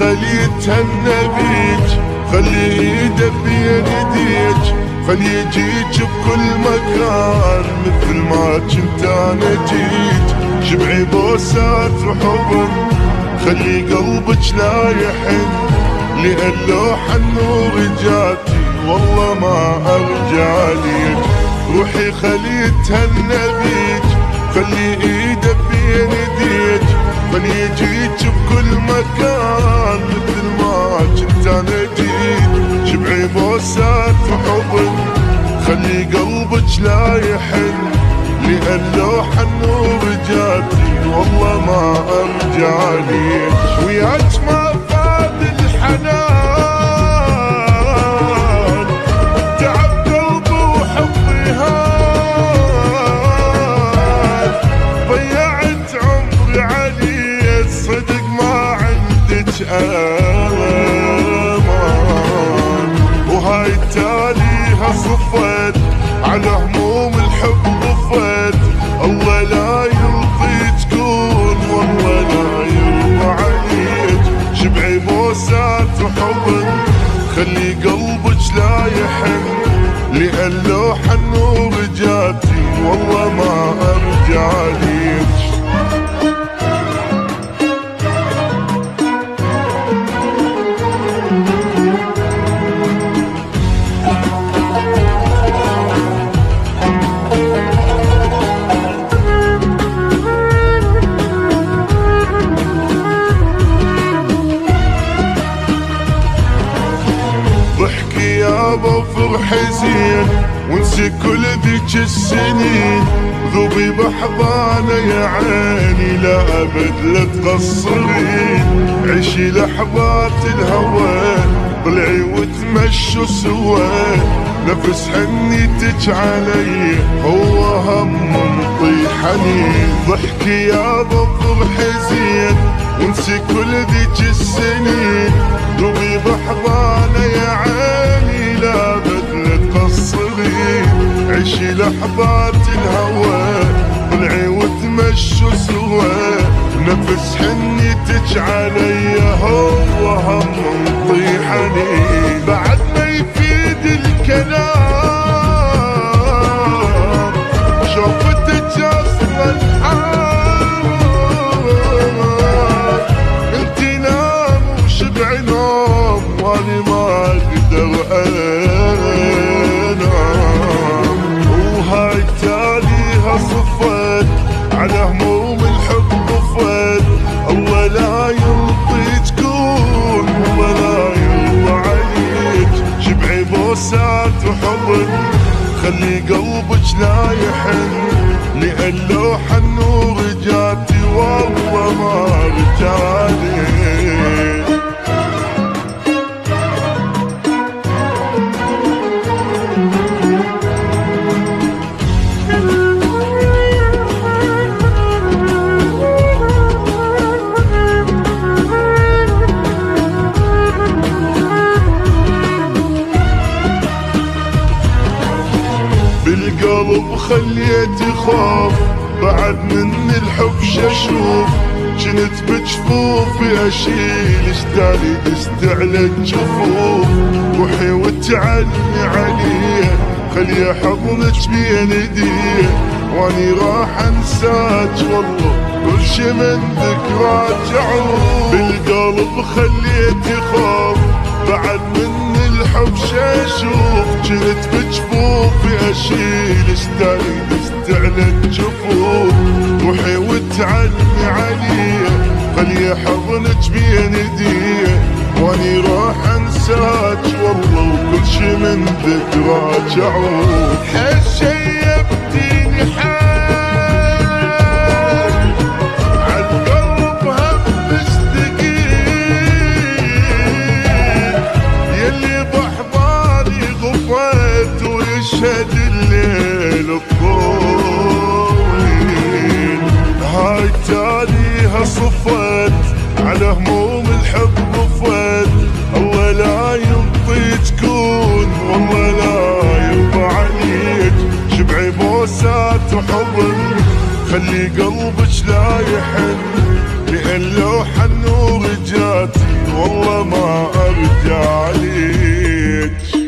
خلي يتهنى بيك، خلي ايده بين ايديك، خلي يجيك بكل مكان مثل ما كنت انا جيت. شبعي بوسات وحضن، خلي قلبك لا يحن، لأن لو حنور جاتي والله ما ارجع ليك. روحي خلي يتهنى بيك، خلي ايده بين ايديك، خلي يجيك بكل مكان مثل ما كنت انا جيت. شبعي بوسات وحضن، خلي قلبك لا يحن، لأن لو حنور جاتي والله ما ارجع ليك. وياك ما فاد الحنان، تعب قلبي وحبي هان، ضيعت عمري علي الصدق ما عندك امان. وهاي التاليها صفت على هموم الحب ضفت، الله لا يرضي تكون والله لا يرضى عليك. شبعي بوسات وحضن، خلي قلبك لا يحن، لأن لو حنور جاتي والله ما ارجع ليك. ضحكي يابا وفرحي زين، وانسي كل ذيك السنين، ذوبي بحضانه يا عيني لا ابد لا تقصرين. عيشي لحظات الهوى، طلعي وتمشوا سوا، نفس حنيتك علي هو هم مطيح حنين. ضحكي يابا وفرحي زين، وانسي كل ذيك السنين، ذوبي بحضانه يا عيني لا بدل تقصرين. عيشي لحظات الهوى، طلعي وتمشوا سوا، نفس حنيتك علي هو هم مطيحني. بعد ما يفيد الكلام، شوفتك اصلا انتي نام وشبعي نوم، واني ما اقدر انام. وهاي تاليها صفت على هموم الحب ضفت، الله لا يرضي تكون والله لا يرضى عليك. شبعي بوسات وحضن، خلي قلبك لا يحن، لأن لو حنور جاتي والله ما ارجع ليك. بالقلب خليتي خوف، بعد من الحب ششوف، جنت بجفوفي اشيل اشتالي دست على الجفوف. روحي وتعني عليه، خلي حضنك بين ايديه، واني راح انساك والله كل شي من ذكراك يعود. بالقلب خليتي خوف، بعد من الحب شاشوف، جنت بجفوفي اشيل اشتالي دست على الجفوف. روحي وتعني عليه، خلي حضنك بين ايديه، واني راح انساك والله وكل شي من ذكراك يعود. حشيبتيني حال عالقلب هم مشتقين، يلي بحضاني غفيت ويشهد الليل الطويل. هاي تاليها صفت على هموم الحب ضفت، الله لا ينطي تكون والله لا يرضى عليك. شبعي بوسات وحضن، خلي قلبك لا يحن، لأن لو حنور جاتي والله ما ارجع ليك.